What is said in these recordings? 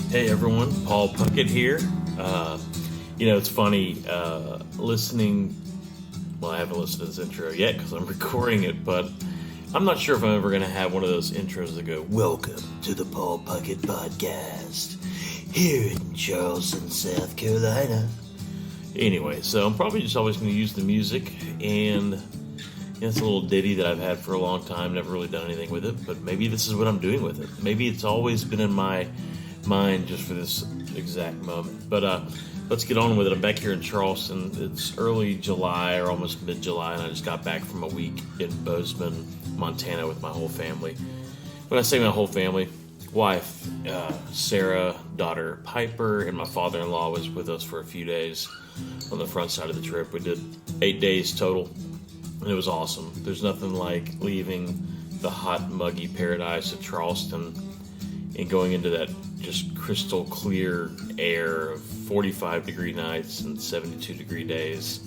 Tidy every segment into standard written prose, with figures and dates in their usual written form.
Hey everyone, Paul Puckett here. It's funny listening. Well, I haven't listened to this intro yet because I'm recording it, but I'm not sure if I'm ever going to have one of those intros that go, "Welcome to the Paul Puckett Podcast here in Charleston, South Carolina." Anyway, so I'm probably just always going to use the music, and it's a little ditty that I've had for a long time, never really done anything with it, but maybe this is what I'm doing with it. Maybe it's always been in my mind just for this exact moment. But let's get on with it. I'm back here in Charleston. It's early July or almost mid-July, and I just got back from a week in Bozeman, Montana with my whole family. When I say my whole family, wife, Sarah, daughter Piper, and my father-in-law was with us for a few days on the front side of the trip. We did 8 days total, and it was awesome. There's nothing like leaving the hot, muggy paradise of Charleston and going into that just crystal clear air of 45 degree nights and 72 degree days.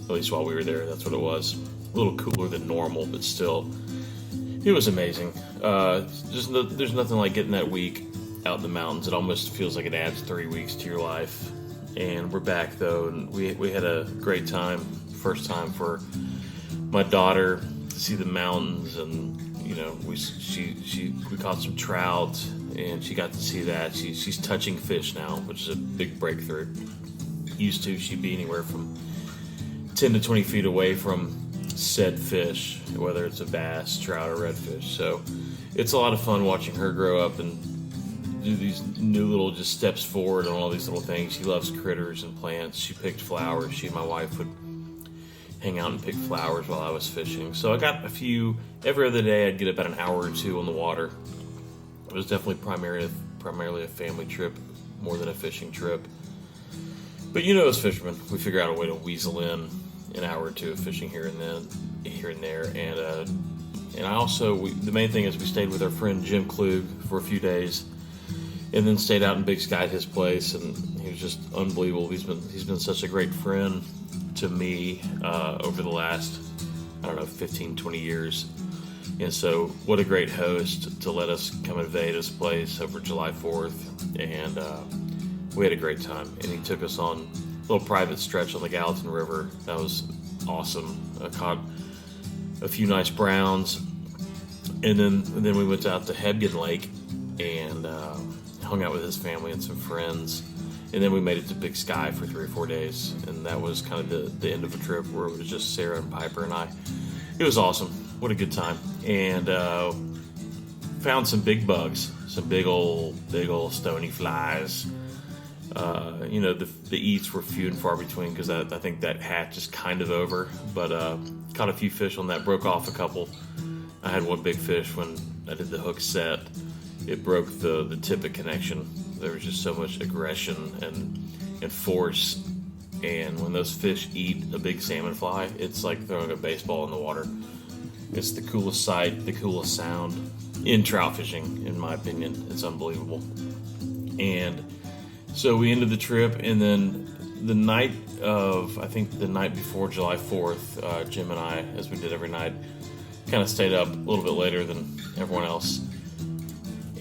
At least while we were there, that's what it was. A little cooler than normal, but still, it was amazing. There's nothing like getting that week out in the mountains. It almost feels like it adds 3 weeks to your life. And we're back though, and we had a great time. First time for my daughter to see the mountains, and we caught some trout, and she got to see that. She's touching fish now, which is a big breakthrough. Used to, she'd be anywhere from 10 to 20 feet away from said fish, whether it's a bass, trout, or redfish. So it's a lot of fun watching her grow up and do these new little just steps forward on all these little things. She loves critters and plants. She picked flowers. She and my wife would hang out and pick flowers while I was fishing. So I got every other day I'd get about an hour or two on the water. It was definitely primarily a family trip more than a fishing trip. But as fishermen, we figure out a way to weasel in an hour or two of fishing here and there. And I also, the main thing is we stayed with our friend Jim Klug for a few days, and then stayed out in Big Sky at his place, and he was just unbelievable. He's been such a great friend to me over the last, 15, 20 years. And so what a great host to let us come invade his place over July 4th. And we had a great time. And he took us on a little private stretch on the Gallatin River. That was awesome. I caught a few nice browns. And then we went out to Hebgen Lake and hung out with his family and some friends. And then we made it to Big Sky for 3 or 4 days. And that was kind of the end of a trip where it was just Sarah and Piper and I. It was awesome. What a good time. And found some big bugs, some big old stony flies. The eats were few and far between because I think that hatch is kind of over. But caught a few fish on that, broke off a couple. I had one big fish when I did the hook set. It broke the tippet connection. There was just so much aggression and force. And when those fish eat a big salmon fly, it's like throwing a baseball in the water. It's the coolest sight, the coolest sound in trout fishing, in my opinion. It's unbelievable. And so we ended the trip, and then the night before July 4th, Jim and I, as we did every night, kind of stayed up a little bit later than everyone else.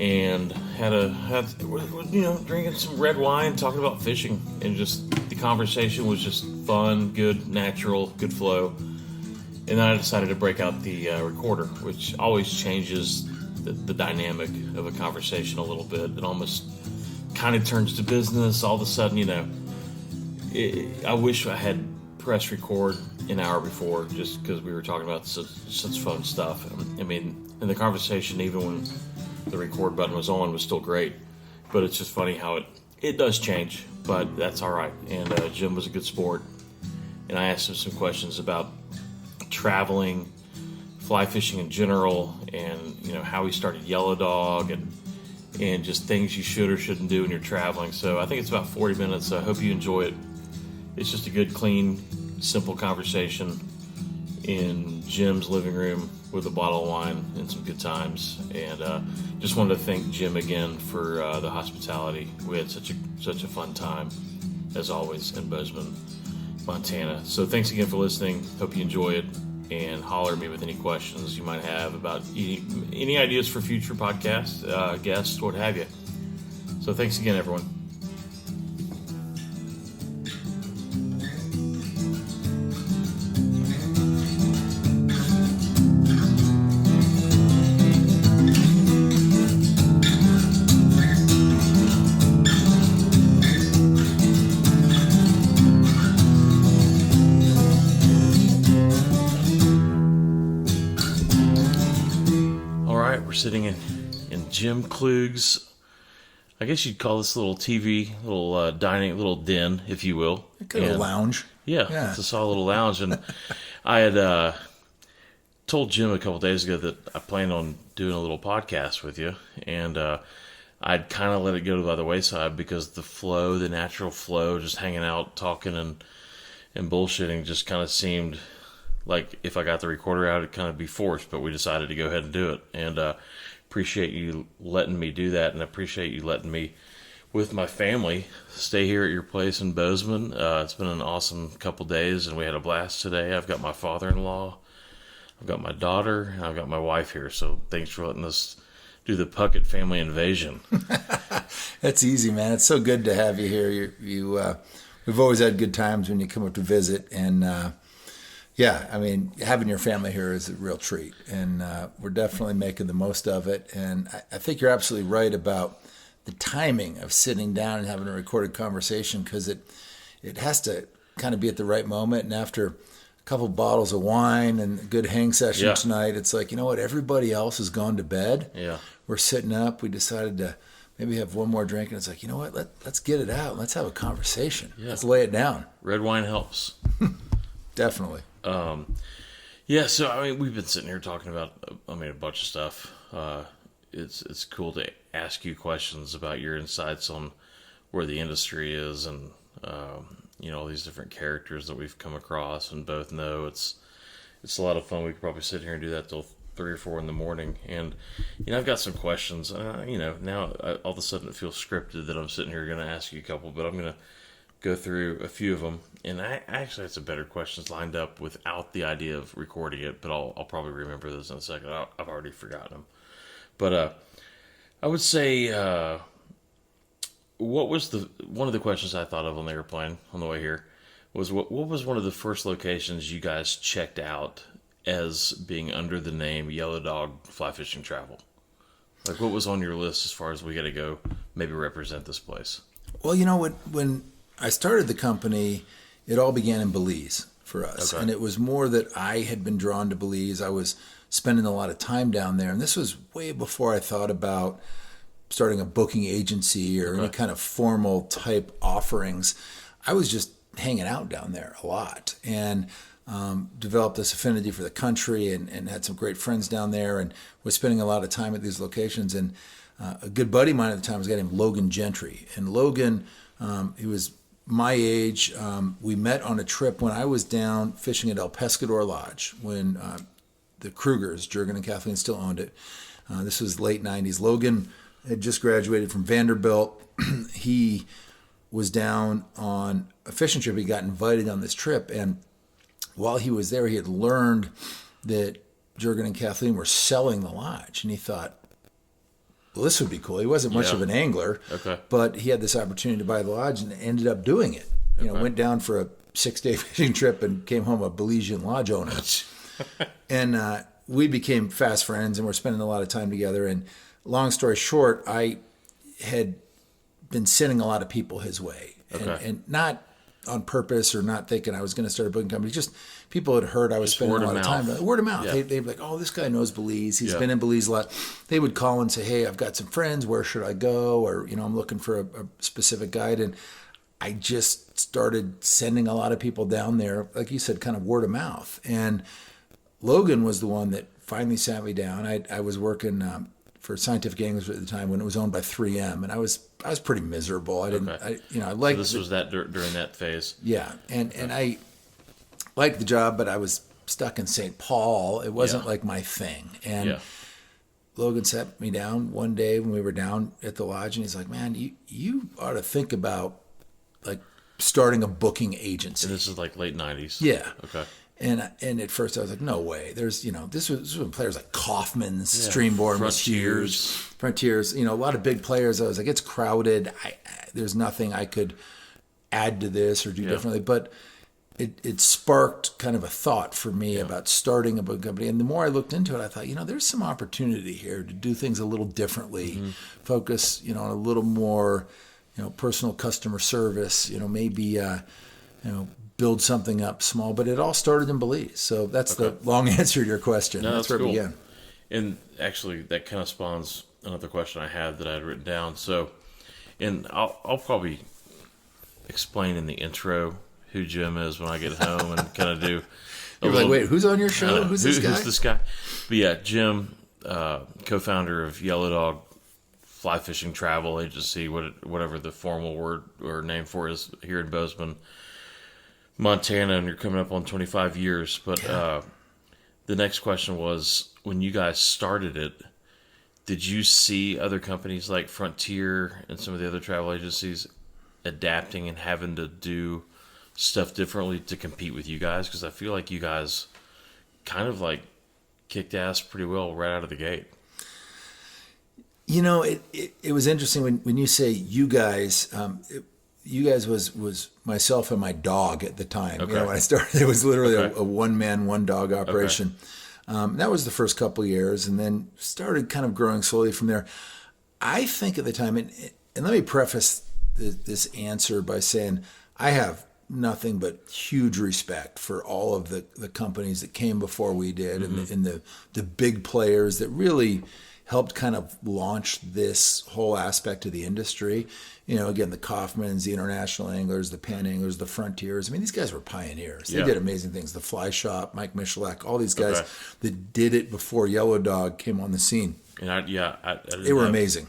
And had drinking some red wine, talking about fishing, and just the conversation was just fun, good, natural, good flow. And then I decided to break out the recorder, which always changes the dynamic of a conversation a little bit. It almost kind of turns to business. All of a sudden, I wish I had pressed record an hour before, just because we were talking about such fun stuff. And the conversation, even when the record button was on, was still great. But it's just funny how it does change, but that's all right. And Jim was a good sport, and I asked him some questions about traveling, fly fishing in general, and how he started Yellowdog, and just things you should or shouldn't do when you're traveling. So I think it's about 40 minutes. So I hope you enjoy it. It's just a good, clean, simple conversation in Jim's living room with a bottle of wine and some good times. And just wanted to thank Jim again for the hospitality. We had such a fun time, as always, in Bozeman, Montana. So thanks again for listening. Hope you enjoy it, and holler at me with any questions you might have about any ideas for future podcasts, guests, what have you. So thanks again, everyone. Sitting in Jim Klug's, I guess you'd call this little TV, little dining, little den, if you will. Kind of a lounge. Yeah, it's a solid little lounge. And I had told Jim a couple days ago that I planned on doing a little podcast with you. And I'd kind of let it go by the wayside because the natural flow, just hanging out, talking and bullshitting just kind of seemed like if I got the recorder out, it'd kind of be forced, but we decided to go ahead and do it. And appreciate you letting me do that, and appreciate you letting me, with my family, stay here at your place in Bozeman. It's been an awesome couple days, and we had a blast today. I've got my father-in-law, I've got my daughter, and I've got my wife here, so thanks for letting us do the Puckett family invasion. That's easy, man. It's so good to have you here. We've always had good times when you come up to visit, and yeah, I mean, having your family here is a real treat, and we're definitely making the most of it. And I think you're absolutely right about the timing of sitting down and having a recorded conversation, because it has to kind of be at the right moment. And after a couple bottles of wine and a good hang session tonight, it's like, you know what, everybody else has gone to bed. Yeah, we're sitting up. We decided to maybe have one more drink, and it's like, you know what, let's get it out. Let's have a conversation. Yeah. Let's lay it down. Red wine helps. Definitely. Yeah, so I mean, we've been sitting here talking about, a bunch of stuff. It's cool to ask you questions about your insights on where the industry is, and all these different characters that we've come across and both know. It's a lot of fun. We could probably sit here and do that till 3 or 4 in the morning. And I've got some questions. Now all of a sudden it feels scripted that I'm sitting here going to ask you a couple, but I'm going to go through a few of them, and I actually have some better questions lined up without the idea of recording it, but I'll probably remember those in a second. I've already forgotten them. But I would say, what was one of the questions I thought of on the airplane on the way here was what was one of the first locations you guys checked out as being under the name Yellowdog Fly Fishing Travel? Like, what was on your list as far as we got to go maybe represent this place? Well, when I started the company, it all began in Belize for us. Okay. And it was more that I had been drawn to Belize. I was spending a lot of time down there. And this was way before I thought about starting a booking agency or any kind of formal type offerings. I was just hanging out down there a lot, and developed this affinity for the country, and had some great friends down there, and was spending a lot of time at these locations. And a good buddy of mine at the time was a guy named Logan Gentry. And Logan, he was my age. We met on a trip when I was down fishing at El Pescador Lodge when the Krugers, Jurgen and Kathleen, still owned it. This was late 90s. Logan had just graduated from Vanderbilt. He was down on a fishing trip. He got invited on this trip, and while he was there, he had learned that Jurgen and Kathleen were selling the lodge, and he thought, well, this would be cool. He wasn't much of an angler, but he had this opportunity to buy the lodge and ended up doing it. Went down for a 6-day fishing trip and came home a Belizean lodge owner. And we became fast friends, and we're spending a lot of time together. And long story short, I had been sending a lot of people his way, and not on purpose or not thinking I was going to start a booking company. Just people had heard I was spending a lot of time. Word of mouth. Yeah. They'd be like, oh, this guy knows Belize. He's been in Belize a lot. They would call and say, hey, I've got some friends. Where should I go? Or, I'm looking for a specific guide. And I just started sending a lot of people down there, like you said, kind of word of mouth. And Logan was the one that finally sat me down. I was working for Scientific Anglers at the time when it was owned by 3M, and I was pretty miserable. I didn't, I liked. So this was that during that phase. Yeah, and I liked the job, but I was stuck in St. Paul. It wasn't like my thing. And Logan sat me down one day when we were down at the lodge, and he's like, "Man, you ought to think about like starting a booking agency." And this is like late 90s. Yeah. Okay. And at first I was like, no way. There's, this was when players like Kaufman's Streamboard was huge. Frontiers, a lot of big players. I was like, it's crowded. There's nothing I could add to this or do differently. But it sparked kind of a thought for me about starting a book company. And the more I looked into it, I thought, there's some opportunity here to do things a little differently, focus, on a little more, personal customer service, maybe, build something up small. But it all started in Belize. So that's the long answer to your question. No, that's where cool. it began. And actually, that kind of spawns another question I had that I had written down. So, and I'll probably explain in the intro who Jim is when I get home and kind of do. You're like, wait, who's on your show? Who's this guy? Who's this guy? But yeah, Jim, co-founder of Yellowdog Flyfishing Travel Agency, whatever the formal word or name for it is here in Bozeman, Montana, and you're coming up on 25 years. But the next question was, when you guys started it, did you see other companies like Frontier and some of the other travel agencies adapting and having to do stuff differently to compete with you guys? Because I feel like you guys kind of like kicked ass pretty well right out of the gate. It was interesting when you say you guys. You guys was myself and my dog at the time. Okay. When I started, it was literally a one man, one dog operation. Okay. That was the first couple of years, and then started kind of growing slowly from there. I think at the time, and let me preface this answer by saying I have nothing but huge respect for all of the companies that came before we did, and the big players that really helped kind of launch this whole aspect of the industry. Again, the Kaufmans, the International Anglers, the Pan Anglers, the Frontiers. I mean, these guys were pioneers. They did amazing things. The Fly Shop, Mike Michalak, all these guys that did it before Yellowdog came on the scene. And they were amazing.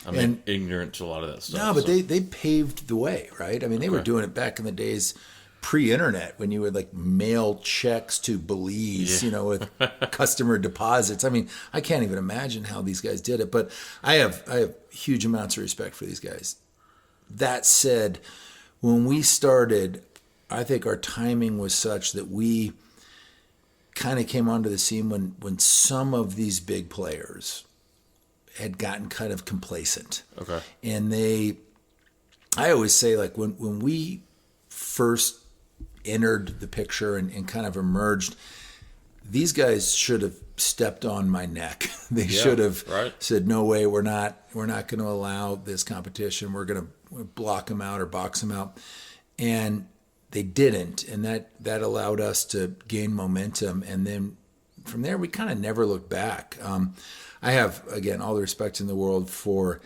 I'm ignorant to a lot of that stuff. No, but they paved the way, right? I mean, they were doing it back in the days pre-internet when you would like mail checks to Belize, with customer deposits. I mean, I can't even imagine how these guys did it, but I have huge amounts of respect for these guys. That said, when we started, I think our timing was such that we kind of came onto the scene when some of these big players had gotten kind of complacent. Okay. And I always say, like, when we first entered the picture and kind of emerged, these guys should have stepped on my neck. They should have said, no way, we're not going to allow this competition. We're going to block them out or box them out. And they didn't. And that allowed us to gain momentum. And then from there, we kind of never looked back. I have, again, all the respect in the world for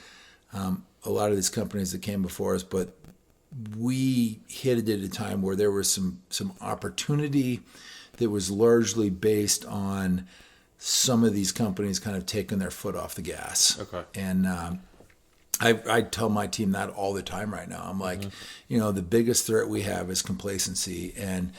a lot of these companies that came before us, but we hit it at a time where there was some opportunity that was largely based on some of these companies kind of taking their foot off the gas. Okay. And I tell my team that all the time right now. I'm like, the biggest threat we have is complacency and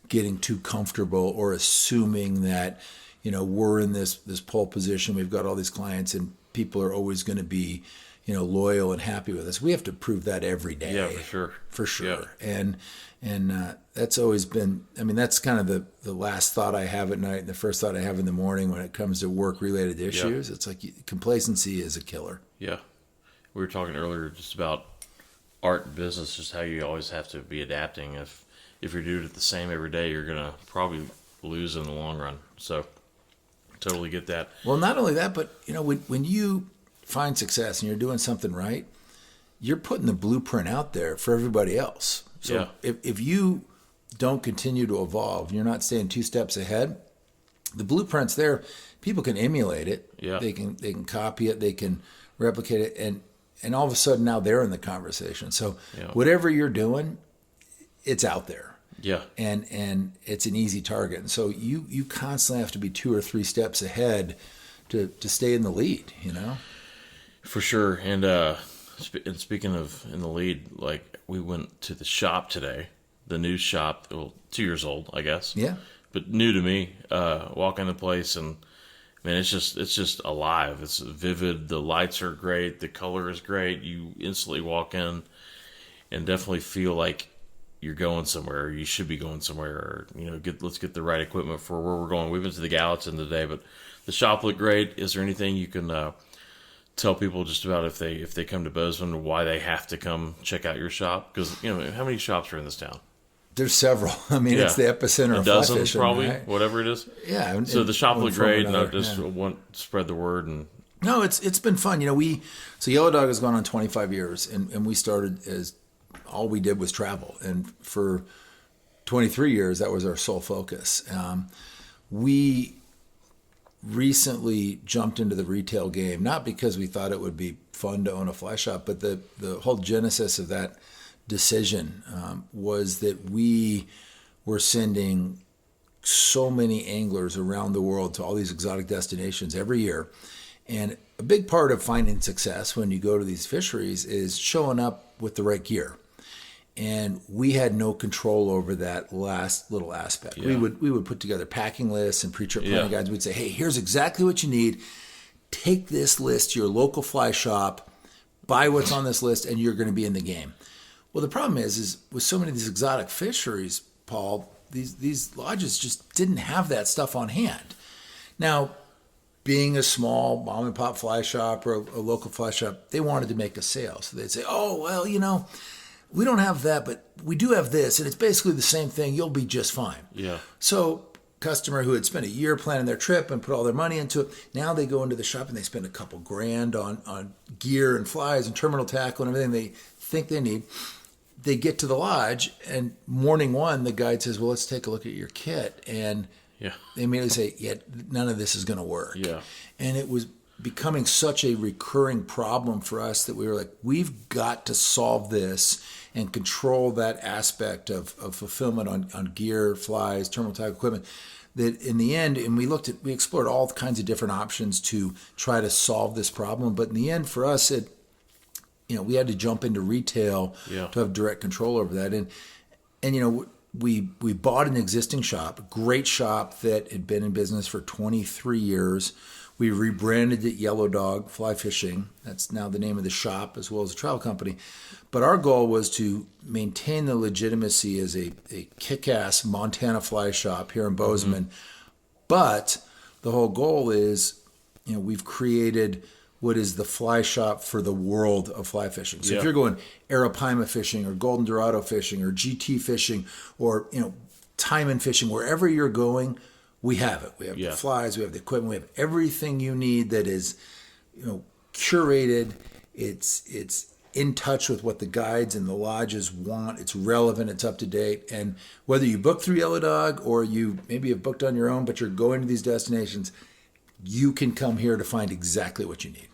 getting too comfortable or assuming that, we're in this pole position. We've got all these clients and people are always going to be, loyal and happy with us. We have to prove that every day. Yeah, for sure. For sure. Yeah. And that's always been, that's kind of the last thought I have at night and the first thought I have in the morning when it comes to work-related issues. It's like complacency is a killer. Yeah. We were talking earlier just about art and business, just how you always have to be adapting. If you're doing it the same every day, you're going to probably lose in the long run. So totally get that. Well, not only that, but, when you find success and you're doing something right, you're putting the blueprint out there for everybody else. So if you don't continue to evolve, you're not staying 2 steps ahead, the blueprint's there. People can emulate it. Yeah. They can copy it. They can replicate it. And all of a sudden now they're in the conversation. So whatever you're doing, it's out there. Yeah. And it's an easy target. And so you constantly have to be 2 or 3 steps ahead to stay in the lead, For sure. And speaking of in the lead, like we went to the shop today, the new shop, 2 years old, I guess. Yeah. But new to me, walking the place and man, it's just alive. It's vivid. The lights are great. The color is great. You instantly walk in and definitely feel like you're going somewhere, or you should be going somewhere, or let's get the right equipment for where we're going. We've been to the Gallatin today, but the shop looked great. Is there anything you can tell people just about if they come to Bozeman, why they have to come check out your shop? Because how many shops are in this town? There's several. I mean, it's the epicenter of dozen, fly fishing, probably, right? whatever it is. Yeah. So the shop looked great, and I just yeah. want to spread the word. And no, it's been fun. So Yellowdog has gone on 25 years, and we started as all we did was travel, and for 23 years that was our sole focus. We recently jumped into the retail game, not because we thought it would be fun to own a fly shop, but the whole genesis of that decision was that we were sending so many anglers around the world to all these exotic destinations every year. And a big part of finding success when you go to these fisheries is showing up with the right gear. And we had no control over that last little aspect. Yeah. We would put together packing lists and pre-trip planning guides. We'd say, hey, here's exactly what you need. Take this list to your local fly shop, buy what's on this list, and you're going to be in the game. Well, the problem is with so many of these exotic fisheries, Paul, these lodges just didn't have that stuff on hand. Now, being a small mom and pop fly shop or a local fly shop, they wanted to make a sale. So they'd say, oh, well, we don't have that, but we do have this, and it's basically the same thing. You'll be just fine. Yeah. So customer who had spent a year planning their trip and put all their money into it, now they go into the shop and they spend a couple grand on gear and flies and terminal tackle and everything they think they need. They get to the lodge, and morning one, the guide says, well, let's take a look at your kit. And they immediately say, yeah, none of this is going to work. Yeah. And it was becoming such a recurring problem for us that we were like, we've got to solve this and control that aspect of fulfillment on gear, flies, terminal tackle equipment. That in the end, and we explored all kinds of different options to try to solve this problem. But in the end, for us, we had to jump into retail to have direct control over that. And we bought an existing shop, a great shop that had been in business for 23 years. We rebranded it Yellowdog Flyfishing. That's now the name of the shop as well as the travel company. But our goal was to maintain the legitimacy as a kick-ass Montana fly shop here in Bozeman. Mm-hmm. But the whole goal is, we've created what is the fly shop for the world of fly fishing. So if you're going Arapaima fishing or Golden Dorado fishing or GT fishing or, Taiman fishing, wherever you're going, we have it. We have the flies, we have the equipment, we have everything you need that is, curated. It's in touch with what the guides and the lodges want. It's relevant, it's up to date. And whether you book through Yellowdog or you maybe have booked on your own, but you're going to these destinations, you can come here to find exactly what you need.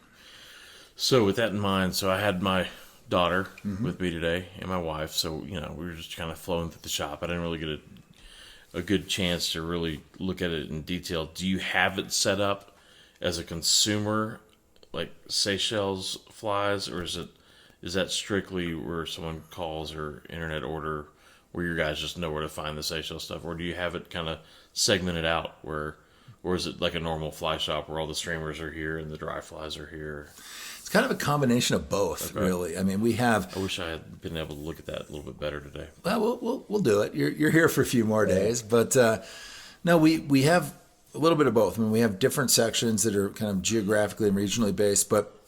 So with that in mind, I had my daughter with me today and my wife. So, we were just kind of flowing through the shop. I didn't really get a good chance to really look at it in detail. Do you have it set up as a consumer, like Seychelles flies, or is that strictly where someone calls or internet order, where you guys just know where to find the Seychelles stuff? Or do you have it kind of segmented out or is it like a normal fly shop where all the streamers are here and the dry flies are here? It's kind of a combination of both, really. I mean, we have. I wish I had been able to look at that a little bit better today. Well, we'll do it. You're here for a few more days, but no, we have a little bit of both. I mean, we have different sections that are kind of geographically and regionally based. But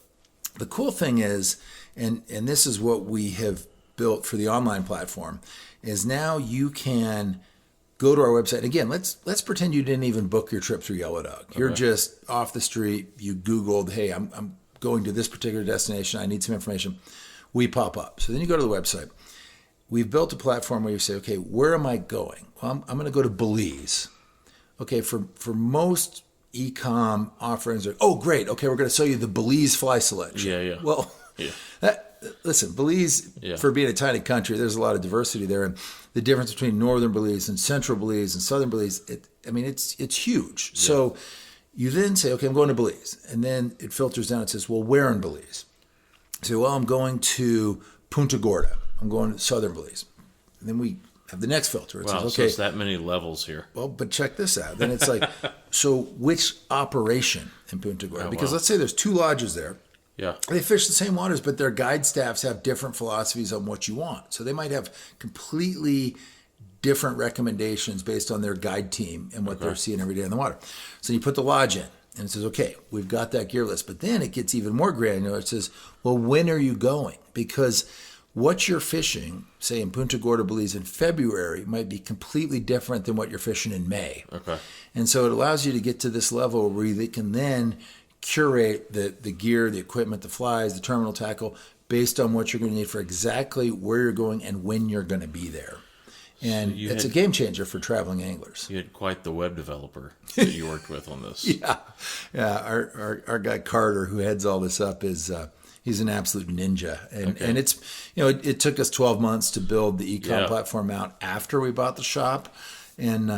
the cool thing is, and this is what we have built for the online platform, is now you can go to our website. Again, let's pretend you didn't even book your trip through Yellowdog. Okay. You're just off the street. You Googled, hey, I'm going to this particular destination. I need some information. We pop up. So then you go to the website. We've built a platform where you say, okay, where am I going? Well, I'm going to go to Belize. Okay, for most e-com offerings, oh, great. Okay, we're going to sell you the Belize fly selection. Yeah. Well, listen, Belize, for being a tiny country, there's a lot of diversity there. And the difference between northern Belize and central Belize and southern Belize, it's huge. Yeah. So you then say, okay, I'm going to Belize. And then it filters down and says, well, where in Belize? You say, well, I'm going to Punta Gorda. I'm going to southern Belize. And then we have the next filter. It says, okay, so it's that many levels here. Well, but check this out. Then it's like, so which operation in Punta Gorda? Because let's say there's two lodges there. Yeah. They fish the same waters, but their guide staffs have different philosophies on what you want. So they might have completely different recommendations based on their guide team and what they're seeing every day in the water. So you put the lodge in, and it says, okay, we've got that gear list. But then it gets even more granular. It says, well, when are you going? Because what you're fishing, say in Punta Gorda, Belize in February, might be completely different than what you're fishing in May. Okay. And so it allows you to get to this level where you can then curate the gear, the equipment, the flies, the terminal tackle, based on what you're going to need for exactly where you're going and when you're going to be there. And so it's a game changer for traveling anglers. You had quite the web developer that you worked with on this. Yeah. Our guy Carter, who heads all this up, is he's an absolute ninja. And it's, it took us 12 months to build the e-com platform out after we bought the shop. And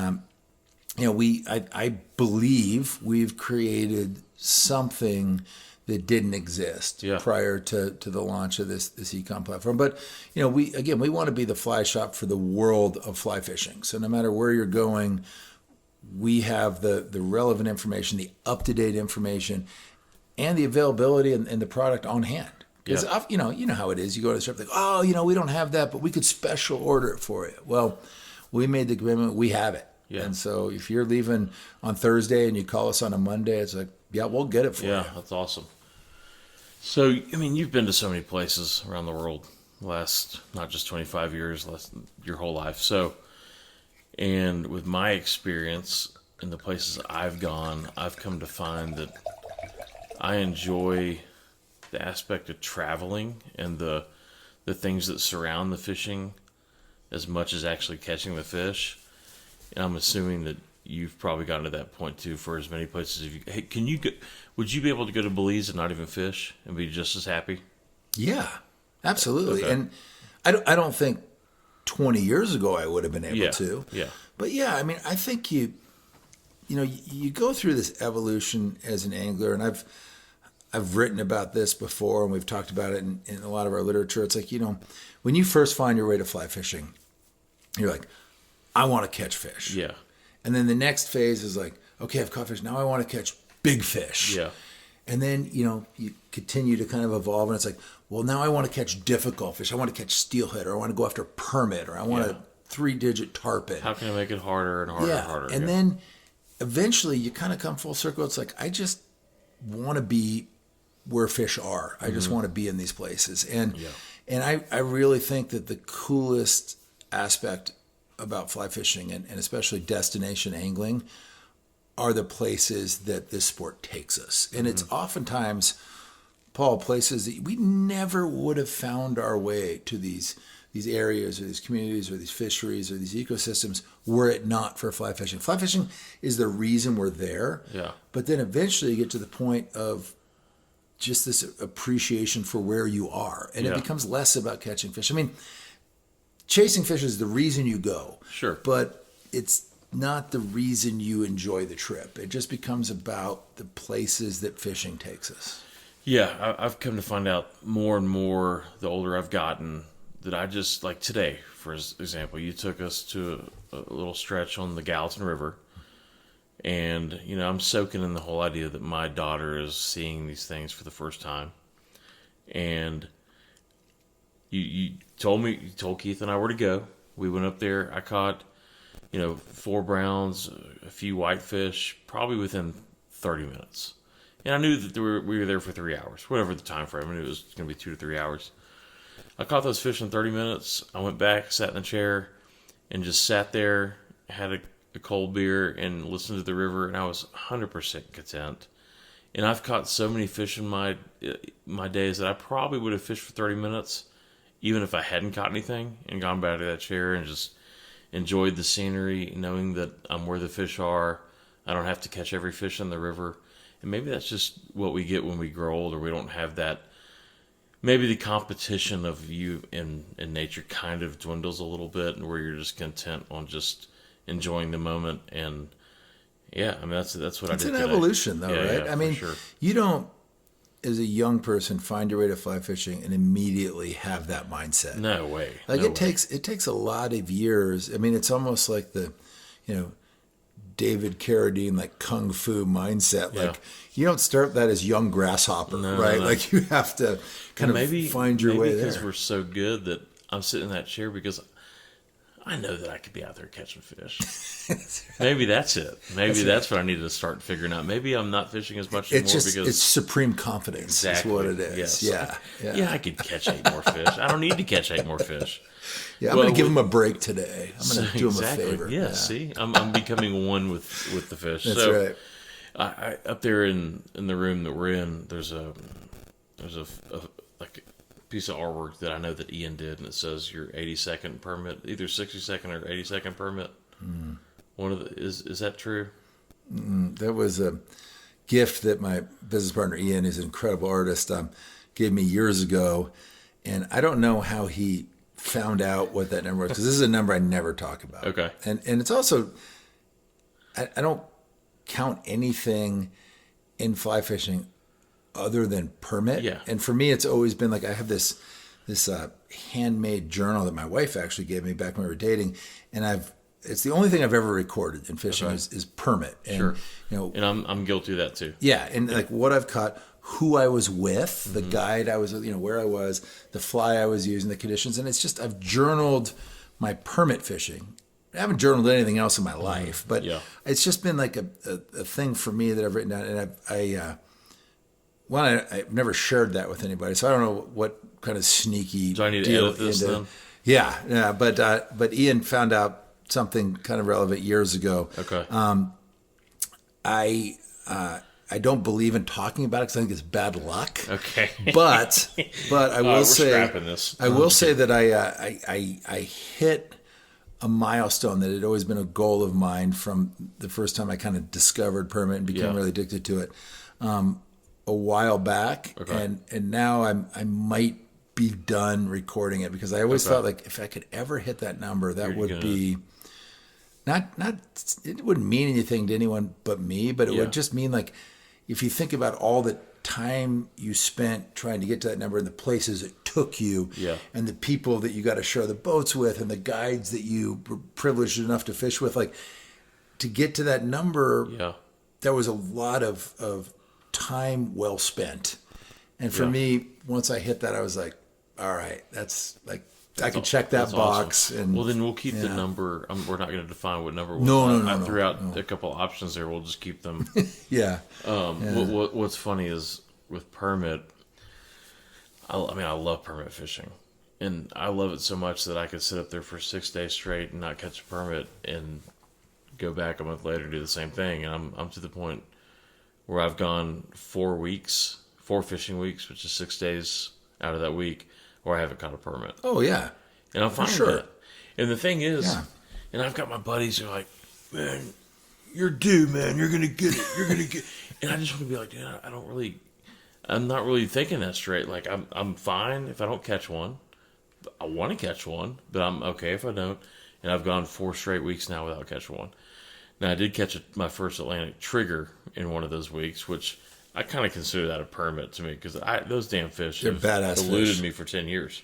I believe we've created something that didn't exist prior to the launch of this e-com platform. But we want to be the fly shop for the world of fly fishing. So no matter where you're going, we have the relevant information, the up-to-date information, and the availability and the product on hand. Because you know how it is. You go to the shop, like, we don't have that, but we could special order it for you. Well, we made the commitment. We have it. Yeah. And so if you're leaving on Thursday and you call us on a Monday, it's like, yeah, we'll get it for you. Yeah, that's awesome. So, you've been to so many places around the world last, not just 25 years, your whole life. So, and with my experience in the places I've gone, I've come to find that I enjoy the aspect of traveling and the things that surround the fishing as much as actually catching the fish. And I'm assuming that you've probably gotten to that point too for as many places. Would you be able to go to Belize and not even fish and be just as happy? Yeah, absolutely. Okay. And I don't think 20 years ago I would have been able to. Yeah. But yeah, I think you go through this evolution as an angler, and I've written about this before, and we've talked about it in a lot of our literature. It's like, when you first find your way to fly fishing, you're like, I want to catch fish. Yeah. And then the next phase is like, okay, I've caught fish. Now I want to catch big fish. Yeah. And then, you continue to kind of evolve, and it's like, well, now I want to catch difficult fish. I want to catch steelhead, or I want to go after permit, or I want a 3-digit tarpon. How can I make it harder and harder and harder? And then eventually you kind of come full circle. It's like, I just want to be where fish are. I just want to be in these places. And I really think that the coolest aspect about fly fishing and especially destination angling are the places that this sport takes us. And it's oftentimes, Paul, places that we never would have found our way to these areas or these communities or these fisheries or these ecosystems were it not for fly fishing. Fly fishing is the reason we're there. Yeah. But then eventually you get to the point of just this appreciation for where you are. And it becomes less about catching fish. Chasing fish is the reason you go. Sure. But it's not the reason you enjoy the trip. It just becomes about the places that fishing takes us. Yeah, I've come to find out more and more the older I've gotten that I just, like today, for example, you took us to a little stretch on the Gallatin River. And, I'm soaking in the whole idea that my daughter is seeing these things for the first time. And you told Keith and I where to go. We went up there. I caught, 4 browns, a few whitefish, probably within 30 minutes. And I knew that we were there for 3 hours, whatever the time frame. I knew it was going to be 2 to 3 hours. I caught those fish in 30 minutes. I went back, sat in the chair, and just sat there, had a cold beer, and listened to the river, and I was 100% content. And I've caught so many fish in my days that I probably would have fished for 30 minutes, even if I hadn't caught anything, and gone back to that chair and just enjoyed the scenery, knowing that I'm where the fish are. I don't have to catch every fish in the river. And maybe that's just what we get when we grow older. We don't have that. Maybe the competition of you in nature kind of dwindles a little bit, and where you're just content on just enjoying the moment. And that's what I did. It's an evolution, though, right? Yeah, sure. You don't, as a young person, find your way to fly fishing and immediately have that mindset. No way. It takes a lot of years. It's almost like the, David Carradine, like kung fu mindset. Like you don't start that as young grasshopper, right? No. Like you have to kind of find your way there. Because we're so good that I'm sitting in that chair because I know that I could be out there catching fish. Maybe that's it. Maybe that's what I need to start figuring out. Maybe I'm not fishing as much anymore because it's supreme confidence. Exactly. Is what it is. Yes. Yeah, I could catch 8 more fish. I don't need to catch 8 more fish. Yeah, I'm going to give him a break today. I'm going to do him a favor. Yeah, see, I'm becoming one with the fish. That's right. I up there in the room that we're in, there's a like piece of artwork that I know that Ian did, and it says your 80-second permit, either 60-second or 80-second permit. One of the is that true? That was a gift that my business partner Ian, is an incredible artist, gave me years ago, and I don't know how he found out what that number was, because this is a number I never talk about. Okay, and it's also I don't count anything in fly fishing other than permit. Yeah. And for me, it's always been like I have this handmade journal that my wife actually gave me back when we were dating, and it's the only thing I've ever recorded in fishing is permit. And, sure. You know, and I'm guilty of that too. Yeah, and like what I've caught, who I was with, the guide I was with, where I was, the fly I was using, the conditions, and it's just I've journaled my permit fishing. I haven't journaled anything else in my life, but it's just been like a thing for me that I've written down, and I've never shared that with anybody, so I don't know what kind of sneaky. Do I need to edit this then? Yeah, but Ian found out something kind of relevant years ago. Okay. I don't believe in talking about it because I think it's bad luck. Okay. But I will say this. I will say that I hit a milestone that had always been a goal of mine from the first time I kind of discovered permit and became really addicted to it a while back. Okay. And now I might be done recording it, because I always felt like if I could ever hit that number, that would be not it wouldn't mean anything to anyone but me, but it would just mean, like, if you think about all the time you spent trying to get to that number and the places it took you and the people that you got to share the boats with and the guides that you were privileged enough to fish with, like, to get to that number, there was a lot of time well spent. And for me, once I hit that, I was like, all right, that's like, I could check that box. Awesome. And well, then we'll keep the number. We're not going to define what number. No. I threw out a couple options there. We'll just keep them. What's funny is with permit, I love permit fishing, and I love it so much that I could sit up there for 6 days straight and not catch a permit, and go back a month later and do the same thing. And I'm to the point where I've gone 4 fishing weeks, which is 6 days out of that week, where I haven't caught a permit. Oh, yeah. And I'm fine with it. And the thing is, and I've got my buddies who are like, man, you're due, man. You're going to get it. You're going to get it. And I just want to be like, dude, I'm not really thinking that straight. Like, I'm fine if I don't catch one. I want to catch one, but I'm okay if I don't. And I've gone 4 straight weeks now without catching one. Now, I did catch my first Atlantic trigger in one of those weeks, which I kind of consider that a permit to me, because those damn fish have eluded me for 10 years.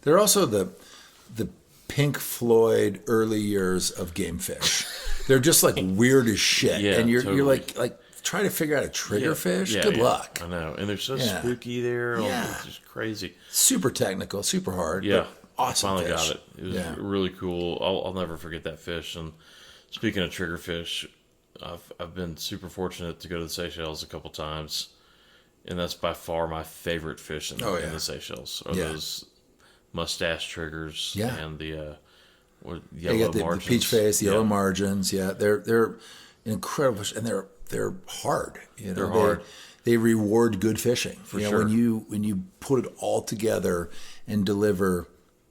They're also the Pink Floyd early years of game fish. They're just like weird as shit. And you're like trying to figure out a trigger fish. Good luck. I know. And they're so spooky there. It's just crazy. Super technical, super hard. Yeah. Awesome. I finally got it. It was really cool. I'll never forget that fish. And speaking of trigger fish, I've been super fortunate to go to the Seychelles a couple times, and that's by far my favorite fish in the Seychelles. Are those mustache triggers and the yellow margins. The peach face, the yellow margins. Yeah, they're incredible fish, and they're hard. They're hard. They reward good fishing. For sure. When you put it all together and deliver.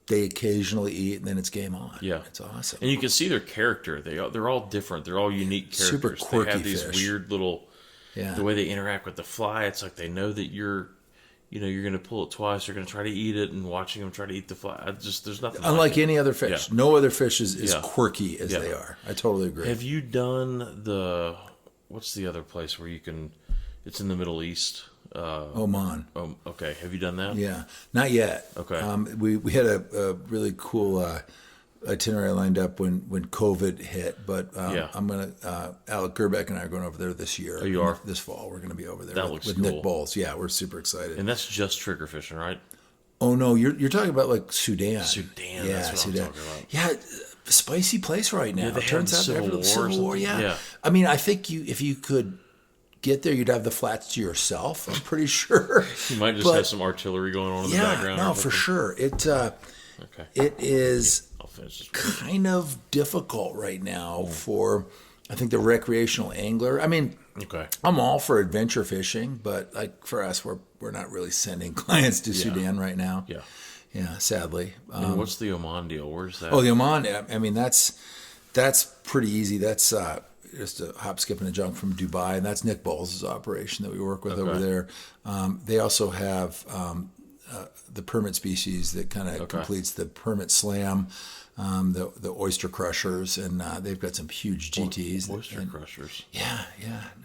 They occasionally eat, and then it's game on. Yeah, it's awesome. And you can see their character. They're all different. They're all unique characters. Super quirky They have these fish. Weird little. The way they interact with the fly, it's like they know that you're going to pull it twice. You're going to try to eat it, and watching them try to eat the fly. There's nothing. Unlike any other fish, no other fish is quirky as they are. I totally agree. Have you done what's the other place where you can? It's in the Middle East. Oman. Okay. Have you done that? Yeah, not yet. Okay. We had a really cool itinerary lined up when COVID hit, but Yeah. I'm gonna Alec Gerbeck and I are going over there this year. Oh, you are? This fall. We're gonna be over there That with, looks with cool. Nick Bowles. Yeah, we're super excited. And that's just trigger fishing, right? Oh no, you're talking about like Sudan. Sudan, Yeah, that's what Sudan. I'm talking about. Yeah, spicy place right now. Yeah, they It turns had out Civil they're having War or Civil War. something? Yeah. Yeah. I mean, I think if you could get there, you'd have the flats to yourself. I'm pretty sure. You might just But- have some artillery going on in the background. no, or for something. sure. Okay. It is I'll finish this one. kind of difficult right now for, I think, the recreational angler. I mean, Okay. I'm all for adventure fishing, but like for us, we're not really sending clients to Sudan right now. Yeah. Yeah, sadly. And what's the Oman deal? Where's that? Oh, the Oman. I mean, that's pretty easy. That's just a hop, skip, and a jump from Dubai, and that's Nick Bowles' operation that we work with over there. They also have the permit species that kind of completes the permit slam, the oyster crushers, and they've got some huge GTs. Oyster crushers. Yeah.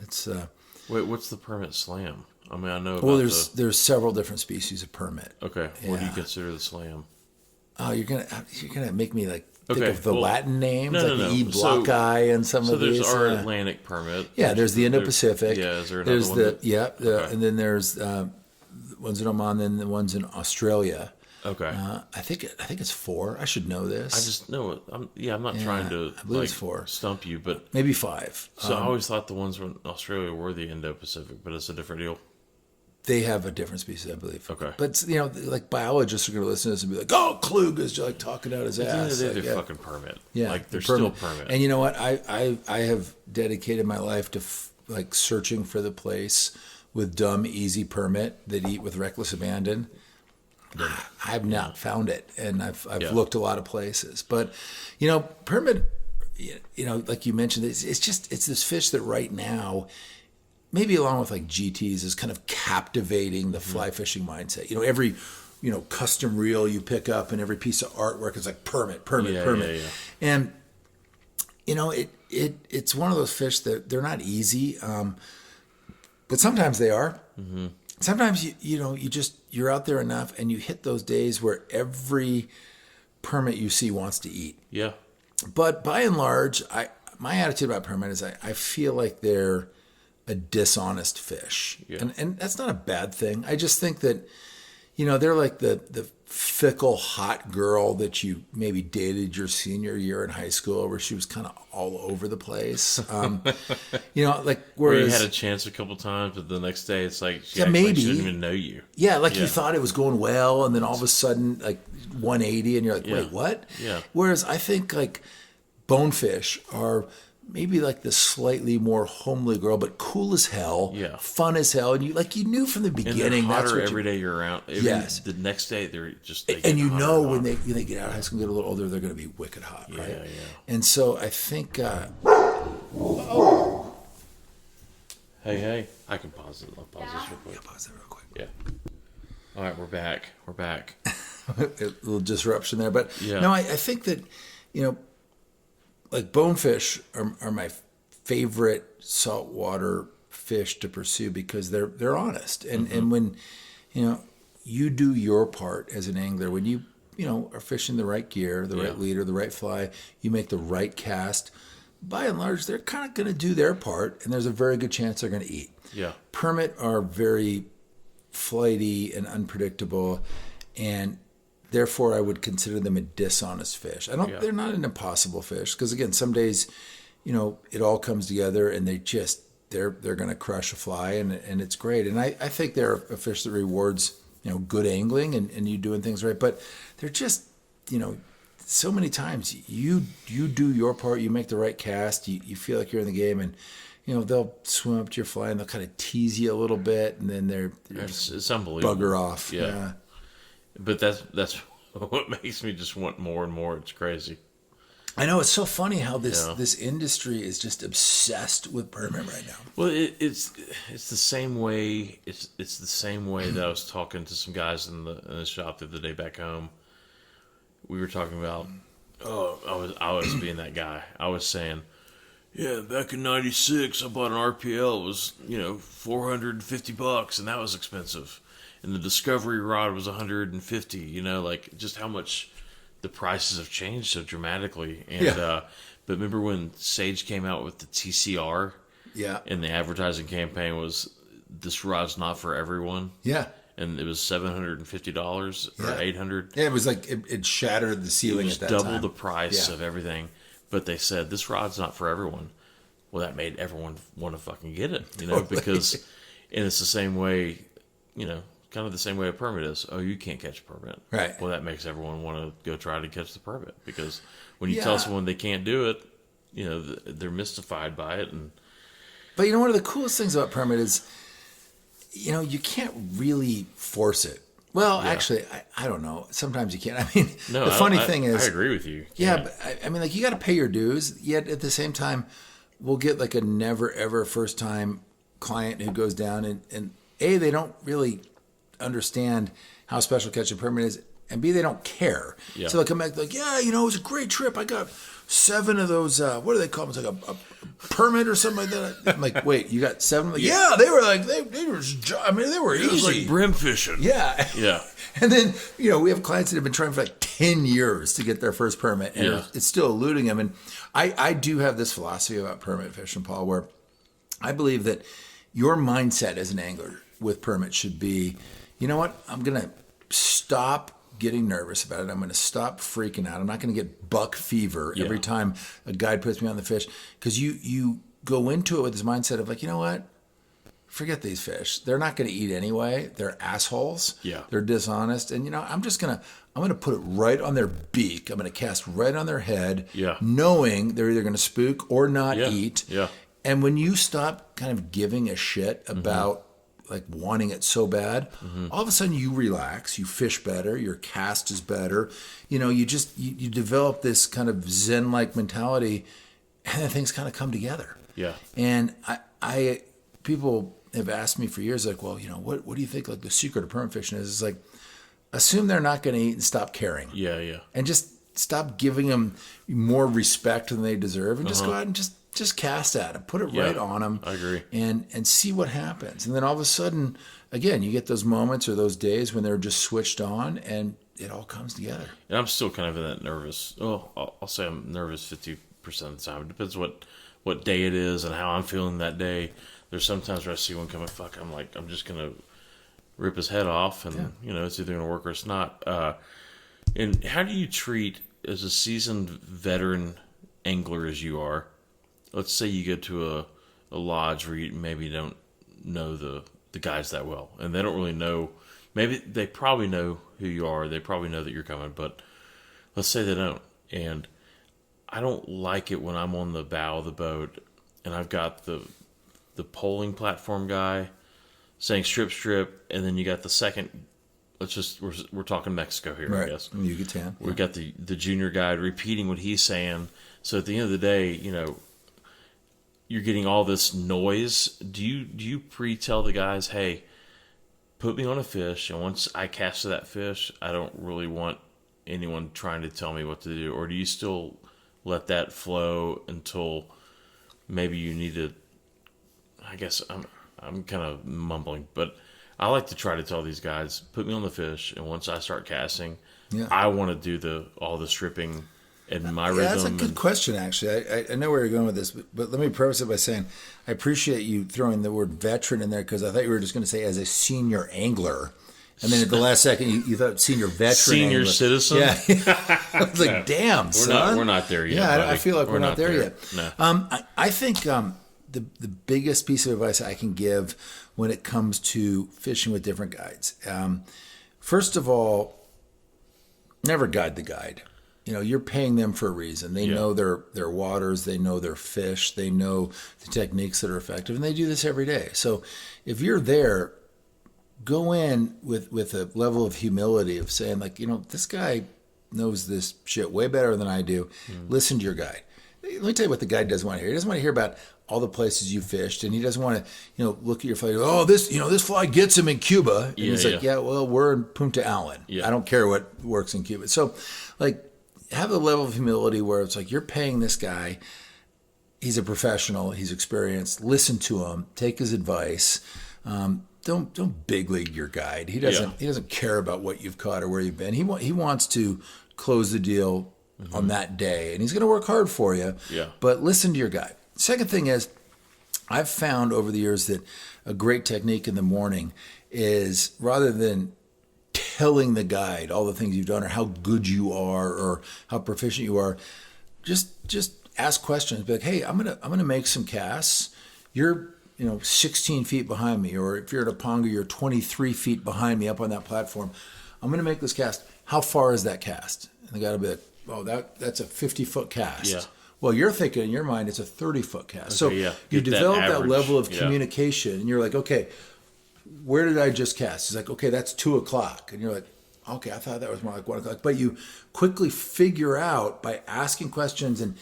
It's Wait, what's the permit slam? I mean, I know about well, there's several different species of permit. Okay, what do you Yeah. consider the slam? Oh, you're gonna make me like think Okay, of the well, Latin names, no, like no, the no. E. Blocki and some So of these. there's our Atlantic permit. Yeah, there's the Indo-Pacific. Yeah, is there another there's one? Okay. and then there's ones in Oman, then the ones in Australia. Okay. I think it's 4. I should know this. I just know it. I'm not trying to I believe it's 4. stump you, but Maybe 5. so I always thought the ones in Australia were the Indo-Pacific, but it's a different deal. They have a different species, I believe. Okay. But like biologists are going to listen to this and be like, "Oh, Klug is like talking out his ass." They're Like, yeah. fucking permit. Yeah, like they're the still permit. And you know what? I have dedicated my life to like searching for the place with dumb, easy permit that eat with reckless abandon. I have not found it, and I've looked a lot of places. But permit, like you mentioned, it's this fish that right now, maybe along with like GTs, is kind of captivating the fly fishing mindset. Every custom reel you pick up and every piece of artwork is like permit. Yeah. And it's one of those fish that they're not easy, but sometimes they are. Mm-hmm. Sometimes you're out there enough and you hit those days where every permit you see wants to eat. Yeah. But by and large, my attitude about permit is I feel like they're a dishonest fish. Yeah. And that's not a bad thing. I just think that, they're like the fickle hot girl that you maybe dated your senior year in high school where she was kind of all over the place. Like Where you whereas, had a chance a couple times, but the next day it's like she maybe she didn't even know you. Yeah, like you thought it was going well, and then all of a sudden, like 180, and you're like, wait, what? Yeah. Whereas I think like bonefish are maybe like the slightly more homely girl, but cool as hell, fun as hell, and you knew from the And beginning they're that's hotter what every day you're around. Yes. The next day they're just and get hotter and when hotter. they get out of high school and get a little older, they're going to be wicked hot, right? Yeah. And so I think, Hey, I can pause it. I'll pause this real quick. pause that real quick. Yeah. All right, we're back. A little disruption there, but Yeah. no, I think that like bonefish are my favorite saltwater fish to pursue because they're honest, and when you do your part as an angler, when you are fishing the right gear, the right leader, the right fly, you make the right cast. By and large, they're kind of going to do their part, and there's a very good chance they're going to eat. Yeah. Permit are very flighty and unpredictable, and therefore I would consider them a dishonest fish. They're not an impossible fish because again, some days, it all comes together and they're going to crush a fly and it's great. And I think they're a fish that rewards good angling and you doing things right, but they're just so many times you do your part, you make the right cast, you feel like you're in the game, and they'll swim up to your fly and they'll kind of tease you a little bit, and then they're It's unbelievable. bugger off. Yeah. But that's what makes me just want more and more. It's crazy. I know, it's so funny how this industry is just obsessed with permit right now. Well, it's the same way. It's the same way that I was talking to some guys in the shop the other day back home. We were talking about. I was being that guy. I was saying, yeah, back in '96, I bought an RPL. It was $450, and that was expensive. And the Discovery rod was $150. Like just how much the prices have changed so dramatically. And but remember when Sage came out with the TCR? Yeah. And the advertising campaign was, "This rod's not for everyone." Yeah. And it was $750 or $800. Yeah, it was like it shattered the ceiling at that time. Double the price of everything. But they said, "This rod's not for everyone." Well, that made everyone want to fucking get it, because, and it's the same way, kind of the same way a permit is. Oh, you can't catch a permit. Right. Well, that makes everyone want to go try to catch the permit, because when you tell someone they can't do it, they're mystified by it. But one of the coolest things about permit is, you can't really force it. Well, actually, I don't know. Sometimes you can't. I mean, the funny thing is, I agree with you. Yeah, but I mean, like, you got to pay your dues. Yet at the same time, we'll get like a never ever first time client who goes down and A, they don't really understand how special catch and permit is, and B, they don't care. Yeah. So they'll come back like, it was a great trip. I got 7 of those. What do they call them? It's like a permit or something like that. I'm like, wait, you got 7? Like, they were like they were. I mean, they were easy. It was like brim fishing. Yeah, yeah. And then we have clients that have been trying for like 10 years to get their first permit, and it's still eluding them. And I do have this philosophy about permit fishing, Paul, where I believe that your mindset as an angler with permit should be, you know what? I'm gonna stop getting nervous about it. I'm going to stop freaking out. I'm not going to get buck fever every time a guide puts me on the fish, because you go into it with this mindset of like, you know what? Forget these fish. They're not going to eat anyway. They're assholes. Yeah. They're dishonest. And I'm going to put it right on their beak. I'm going to cast right on their head, knowing they're either going to spook or not eat. Yeah. And when you stop kind of giving a shit about like wanting it so bad, all of a sudden you relax, you fish better, your cast is better. You develop this kind of Zen-like mentality, and then things kind of come together. Yeah. And I people have asked me for years, like, well, what do you think like the secret of permit fishing is? It's like, assume they're not going to eat and stop caring. Yeah, yeah. And just stop giving them more respect than they deserve, and just go out and just cast at it, put it right on them. I agree. And see what happens. And then all of a sudden, again, you get those moments or those days when they're just switched on, and it all comes together. And I'm still kind of in that nervous. I'll say I'm nervous 50% of the time. It depends what day it is and how I'm feeling that day. There's sometimes where I see one coming, I'm like, I'm just gonna rip his head off, and it's either gonna work or it's not. And how do you treat, as a seasoned veteran angler as you are? Let's say you go to a lodge where you maybe don't know the guys that well, and they don't really know. Maybe they probably know who you are. They probably know that you're coming, but let's say they don't. And I don't like it when I'm on the bow of the boat and I've got the polling platform guy saying strip, and then you got the second. We're talking Mexico here, right. I guess. Yucatan. We've got the junior guide repeating what he's saying. So at the end of the day, you're getting all this noise. Do you pre-tell the guys, hey, put me on a fish, and once I cast to that fish, I don't really want anyone trying to tell me what to do? Or do you still let that flow until maybe you need to? I guess I'm kind of mumbling, but I like to try to tell these guys, put me on the fish, and once I start casting, I want to do all the stripping and my rhythm. That's a good question, actually. I know where you're going with this, but let me preface it by saying I appreciate you throwing the word veteran in there, because I thought you were just going to say as a senior angler. And then at the last second, you thought senior veteran Senior angler. citizen? Yeah. I was like, damn, son. We're not there yet. Yeah, buddy. I feel like we're not there yet. No. I think the biggest piece of advice I can give when it comes to fishing with different guides, first of all, never guide the guide. You're paying them for a reason. They know their waters, they know their fish, they know the techniques that are effective, and they do this every day. So if you're there, go in with a level of humility of saying, like, this guy knows this shit way better than I do. Listen to your guide. Let me tell you what the guide doesn't want to hear. He doesn't want to hear about all the places you fished, and he doesn't want to, look at your fly. Oh, this fly gets him in Cuba. And he's like, well, we're in Punta Allen. Yeah. I don't care what works in Cuba. So, like, have a level of humility where it's like, you're paying this guy. He's a professional. He's experienced. Listen to him. Take his advice. Don't big league your guide. He doesn't care about what you've caught or where you've been. He wants to close the deal on that day. And he's going to work hard for you. Yeah. But listen to your guide. Second thing is, I've found over the years that a great technique in the morning is, rather than telling the guide all the things you've done or how good you are or how proficient you are, just ask questions. Be like, hey, I'm gonna make some casts. You're 16 feet behind me, or if you're at a ponga, you're 23 feet behind me up on that platform. I'm gonna make this cast. How far is that cast? And the guy will be like, oh, that's a 50-foot cast. Yeah. Well, you're thinking in your mind it's a 30-foot cast. Okay, So yeah. you develop that average. level of communication, and you're like, okay, where did I just cast? He's like, okay, that's 2:00. And you're like, okay, I thought that was more like 1:00. But you quickly figure out by asking questions and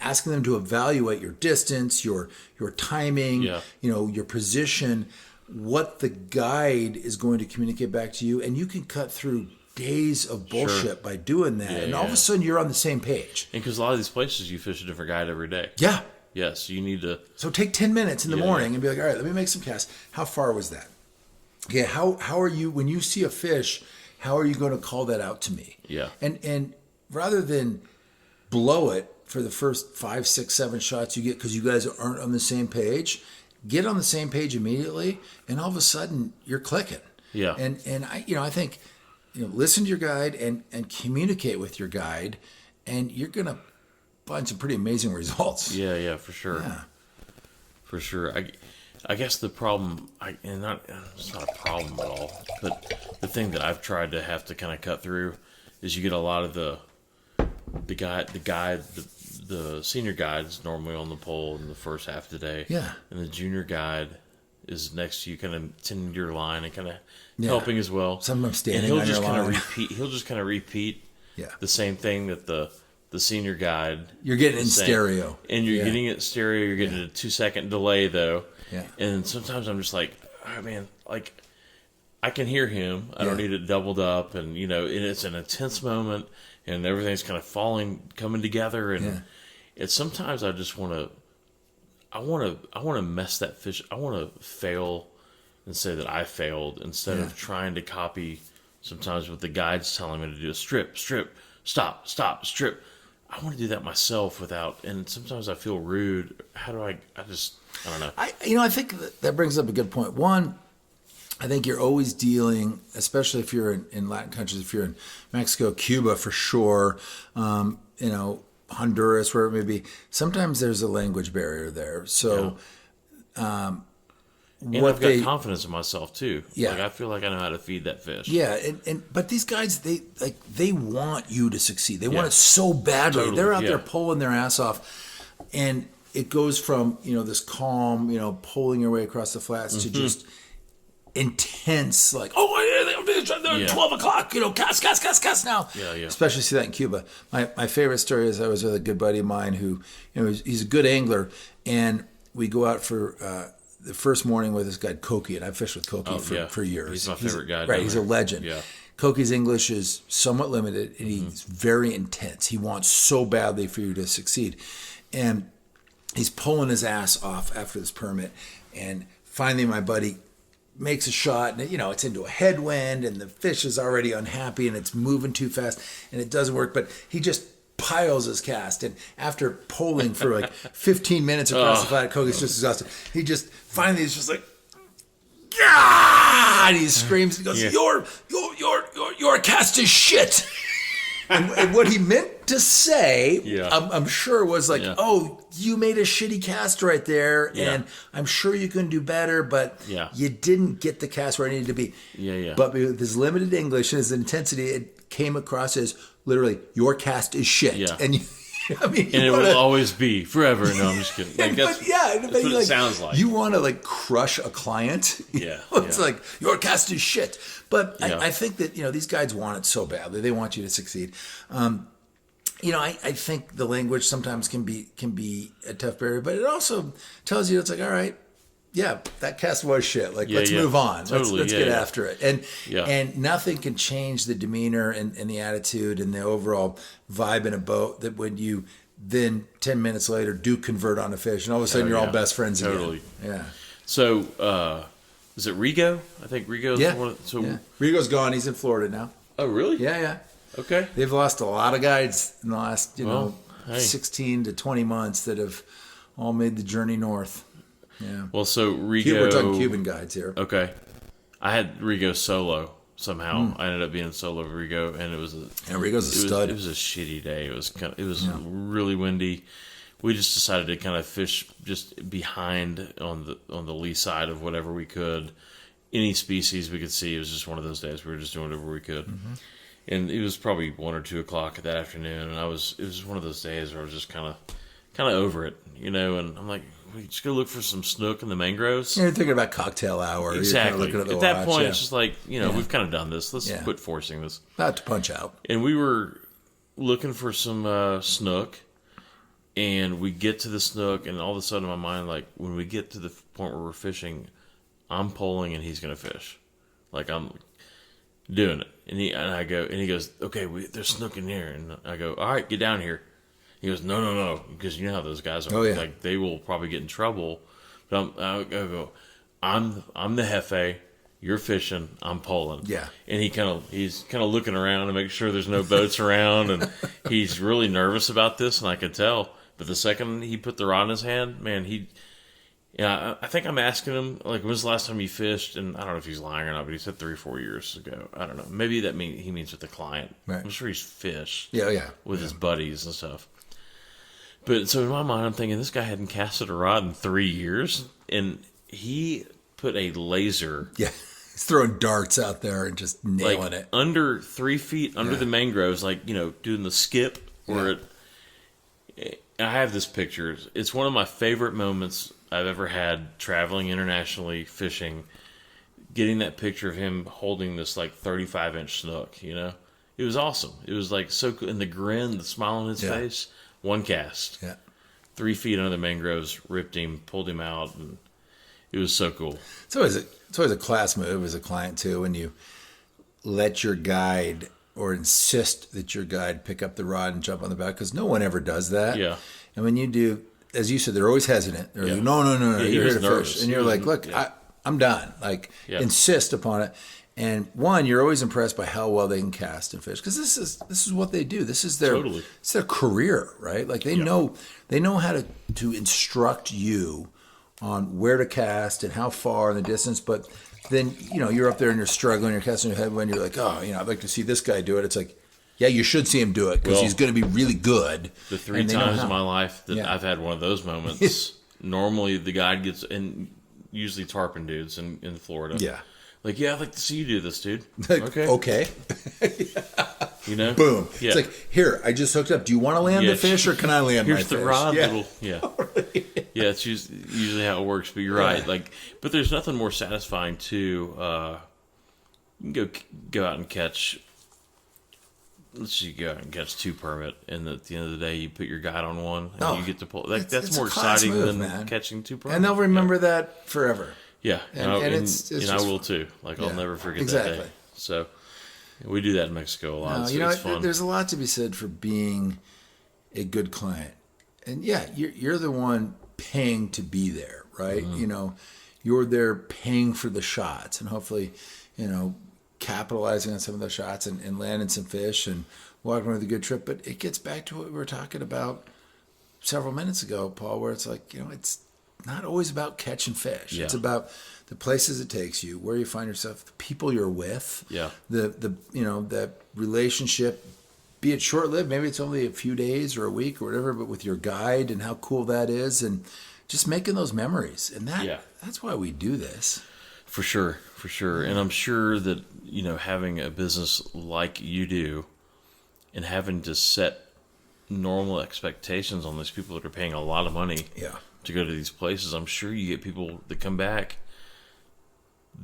asking them to evaluate your distance, your timing, your position, what the guide is going to communicate back to you, and you can cut through days of bullshit by doing that, and all of a sudden you're on the same page. And because a lot of these places you fish a different guide every day. Yeah. Yes, you need to. So take 10 minutes in the morning and be like, all right, let me make some casts. How far was that? Okay, how are you, when you see a fish, how are you going to call that out to me? Yeah. And rather than blow it for the first 5, 6, 7 shots you get because you guys aren't on the same page, get on the same page immediately, and all of a sudden you're clicking. Yeah. And I think, listen to your guide and communicate with your guide, and you're going to find some pretty amazing results. Yeah, for sure. Yeah. For sure. I guess the problem, it's not a problem at all, but the thing that I've tried to have to kind of cut through is you get a lot of the senior guide is normally on the pole in the first half of the day. Yeah. And the junior guide is next to you, kind of tending to your line and kind of helping as well. Sometimes standing and on your line. He'll just kind of repeat Yeah. the same thing that the senior guide. You're getting in stereo. And you're getting it stereo. You're getting a 2-second delay, though. Yeah. And sometimes I'm just like, oh, man, like, I can hear him. I don't need it doubled up. And, and it's an intense moment. And everything's kind of coming together. And it's sometimes I just want to, I want to mess that fish. I want to fail and say that I failed instead of trying to copy sometimes what the guide's telling me to do. Strip, stop, strip. I want to do that myself and sometimes I feel rude. How do I don't know. I think that brings up a good point. One, I think you're always dealing, especially if you're in Latin countries, if you're in Mexico, Cuba for sure, Honduras, where it may be, sometimes there's a language barrier there. So, and I've got confidence in myself too. Yeah. Like I feel like I know how to feed that fish. Yeah, but these guys, they want you to succeed. They want it so badly. Totally, They're out there pulling their ass off, and it goes from this calm, pulling your way across the flats to just intense, like, they're 12 o'clock, cast now. Yeah. Especially see that in Cuba. My favorite story is I was with a good buddy of mine who, he's a good angler, and we go out for the first morning with this guy Koki, and I've fished with Koki for years. He's my favorite guy. Right, he's a legend. Yeah. Koki's English is somewhat limited, and he's very intense. He wants so badly for you to succeed. And he's pulling his ass off after this permit, and finally my buddy makes a shot, and it's into a headwind, and the fish is already unhappy, and it's moving too fast, and it doesn't work, but he just piles his cast, and after pulling for like 15 minutes across the flat, Koki's just exhausted. He just finally is just like, "Gah!" And he screams and goes, your cast is shit. and what he meant to say, I'm sure, was like, oh, you made a shitty cast right there, and I'm sure you can do better, but you didn't get the cast where it needed to be. But with his limited English and his intensity, it came across as literally, your cast is shit. And it will always be forever. No, I'm just kidding. Like, that's what it sounds like. You want to crush a client. It's like, your cast is shit. But I think that these guys want it so badly. They want you to succeed. I think the language sometimes can be a tough barrier, but it also tells you, it's like, all right, that cast was shit. Like, let's move on. Totally. Let's get after it. And nothing can change the demeanor and the attitude and the overall vibe in a boat that when you then 10 minutes later do convert on a fish, and all of a sudden you're all best friends again. Yeah. So, is it Rigo? I think Rigo's one. So Rigo's gone. He's in Florida now. Oh, really? Yeah. Okay. They've lost a lot of guides in the last, hey. 16 to 20 months that have all made the journey north. Yeah. Well, so Rigo... We're talking Cuban guides here. Okay. I had Rigo solo somehow. I ended up being solo Rigo, and it was Rigo's a stud. It was a shitty day. It was really windy. We just decided to kind of fish just behind on the lee side of whatever we could. Any species we could see. It was just one of those days. We were just doing whatever we could. And it was probably 1 or 2 o'clock that afternoon, and it was one of those days where I was just kind of over it, and I'm like, we just go look for some snook in the mangroves. You're thinking about cocktail hour. Exactly. You're at that point, it's just like, we've kind of done this. Let's quit forcing this. Not to punch out. And we were looking for some snook, and we get to the snook, and all of a sudden in my mind, like, when we get to the point where we're fishing, I'm pulling and he's going to fish. Like, I'm doing it. And he goes, okay, there's snook in here. And I go, all right, get down here. He goes, no, because you know how those guys are. Oh, yeah. Like, they will probably get in trouble. But I go, I'm the jefe. You're fishing. I'm pulling. Yeah. And he's kind of looking around to make sure there's no boats around, and he's really nervous about this, and I could tell. But the second he put the rod in his hand, man, I think I'm asking him, like, when's the last time you fished? And I don't know if he's lying or not, but he said 3 or 4 years ago. I don't know. Maybe he means with the client. Right. I'm sure he's fished. Yeah. With his buddies and stuff. But so in my mind, I'm thinking this guy hadn't casted a rod in 3 years, and he put a laser. Yeah, he's throwing darts out there and just nailing it. Under 3 feet under the mangroves, like, doing the skip where I have this picture. It's one of my favorite moments I've ever had traveling internationally fishing. Getting that picture of him holding this like 35-inch snook, It was awesome. It was like so cool. And the grin, the smile on his face. One cast. Yeah. 3 feet under the mangroves, ripped him, pulled him out, and it was so cool. It's always a class move as a client too, when you let your guide or insist that your guide pick up the rod and jump on the back, because no one ever does that. Yeah. And when you do, as you said, they're always hesitant. They're like, no, you're here to fish. And you're like, look, I'm done. Like, insist upon it. And one, you're always impressed by how well they can cast and fish, because this is what they do. This is their it's their career, right? Like they know how to instruct you on where to cast and how far and the distance. But then you're up there and you're struggling, you're casting your headwind. You're like, I'd like to see this guy do it. It's like, yeah, you should see him do it because he's going to be really good. The 3 times in my life that I've had one of those moments, normally the guide gets, and usually tarpon dudes in Florida. Yeah. Like, I'd like to see you do this, dude. Okay. Okay. Boom. Yeah. It's like, here, I just hooked up. Do you want to land the fish, or can I land my fish? Here's the rod. Yeah, it's usually how it works, but you're right. Like, but there's nothing more satisfying to you can go out and catch. Let's say you go out and catch 2 permit, and at the end of the day, you put your guide on one, and you get to pull. Like, that's more exciting than catching 2 permit. And they'll remember that forever. Yeah, and I will too. Like, I'll never forget that day. So we do that in Mexico a lot. It's fun. There's a lot to be said for being a good client, and you're the one paying to be there, right? Mm-hmm. You're there paying for the shots, and hopefully, capitalizing on some of those shots and landing some fish and walking with a good trip. But it gets back to what we were talking about several minutes ago, Paul, where it's like, it's not always about catching fish. Yeah. It's about the places it takes you, where you find yourself, the people you're with, that relationship, be it short-lived, maybe it's only a few days or a week or whatever, but with your guide and how cool that is, and just making those memories. And that's why we do this. For sure. And I'm sure that, having a business like you do and having to set normal expectations on these people that are paying a lot of money to go to these places, I'm sure you get people that come back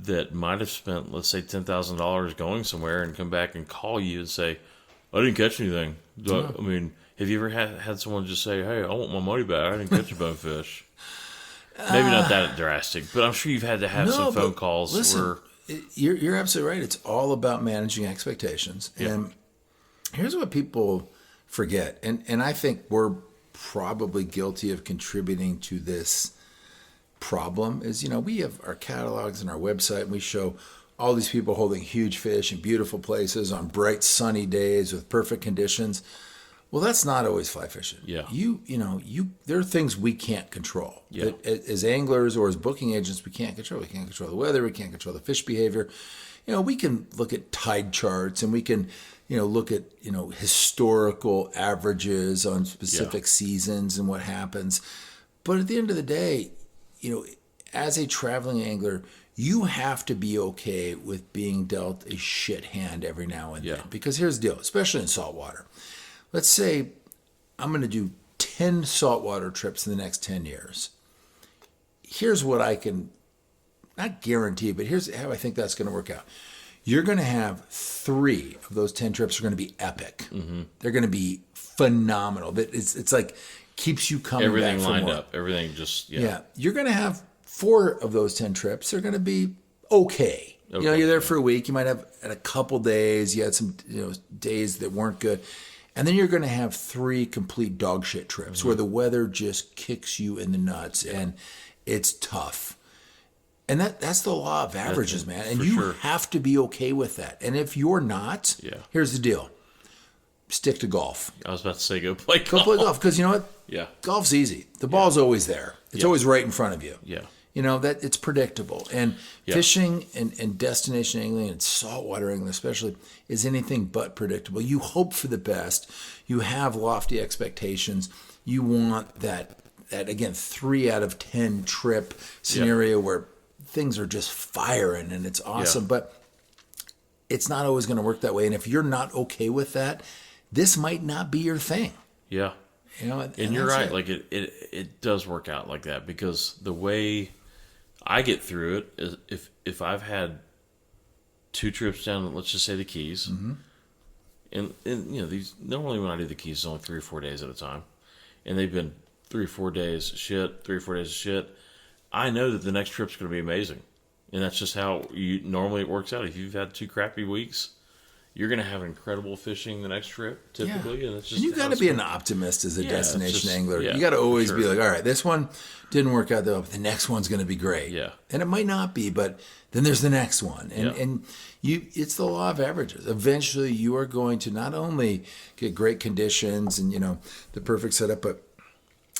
that might have spent, let's say, $10,000 going somewhere and come back and call you and say, I didn't catch anything. I mean, have you ever had someone just say, hey, I want my money back. I didn't catch a bonefish. Maybe not that drastic, but I'm sure you've had to have some phone calls. Listen, you're absolutely right. It's all about managing expectations. Yeah. And here's what people forget. And I think we're probably guilty of contributing to this problem is, we have our catalogs and our website, and we show all these people holding huge fish in beautiful places on bright sunny days with perfect conditions. Well, that's not always fly fishing. Yeah. There are things we can't control. Yeah. That as anglers or as booking agents, we can't control. We can't control the weather. We can't control the fish behavior. We can look at tide charts and we can, look at, historical averages on specific seasons and what happens. But at the end of the day, as a traveling angler, you have to be okay with being dealt a shit hand every now and then. Because here's the deal, especially in saltwater. Let's say I'm going to do 10 saltwater trips in the next 10 years. Here's what I can, not guarantee, but here's how I think that's going to work out. You're going to have 3 of those 10 trips are going to be epic. Mm-hmm. They're going to be phenomenal. It's like keeps you coming everything back for lined more. up. Everything just, You're going to have 4 of those 10 trips. They're going to be okay. You're there for a week. You might have at a couple days. You had some days that weren't good. And then you're going to have 3 complete dog shit trips where the weather just kicks you in the nuts and it's tough. And that's the law of averages, man. And you have to be okay with that. And if you're not, here's the deal. Stick to golf. I was about to say go play golf. Go play golf because you know what? Yeah. Golf's easy. The ball's always there. It's always right in front of you. Yeah. That it's predictable. And fishing and destination angling and saltwater angling especially is anything but predictable. You hope for the best. You have lofty expectations. You want that again, 3 out of 10 trip scenario where things are just firing and it's awesome. But it's not always going to work that way. And if you're not okay with that, this might not be your thing. Yeah. And you're right. Like it does work out like that because the way I get through it is if I've had 2 trips down, let's just say the Keys, and these normally when I do the Keys, it's only 3 or 4 days at a time, and they've been 3 or 4 days shit, 3 or 4 days of shit. I know that the next trip's going to be amazing, and that's just how normally it works out. If you've had 2 crappy weeks, you're going to have incredible fishing the next trip, typically. And it's just you got to be an optimist as a destination angler. Yeah, you got to always be like, all right, this one didn't work out though, but the next one's going to be great. Yeah. And it might not be, but then there's the next one. And it's the law of averages. Eventually you are going to not only get great conditions and, the perfect setup, but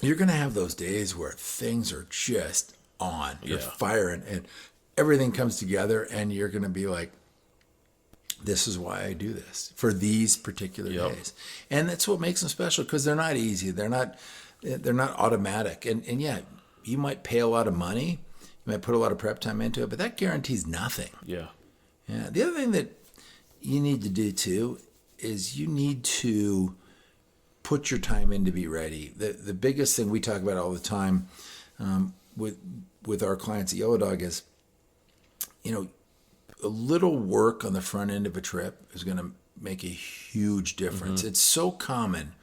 you're going to have those days where things are just on. You're firing and everything comes together and you're going to be like, this is why I do this for these particular days. And that's what makes them special because they're not easy. They're not automatic. And you might pay a lot of money. You might put a lot of prep time into it, but that guarantees nothing. Yeah. The other thing that you need to do too is you need to put your time in to be ready. The biggest thing we talk about all the time with our clients at Yellowdog is, a little work on the front end of a trip is going to make a huge difference. It's so common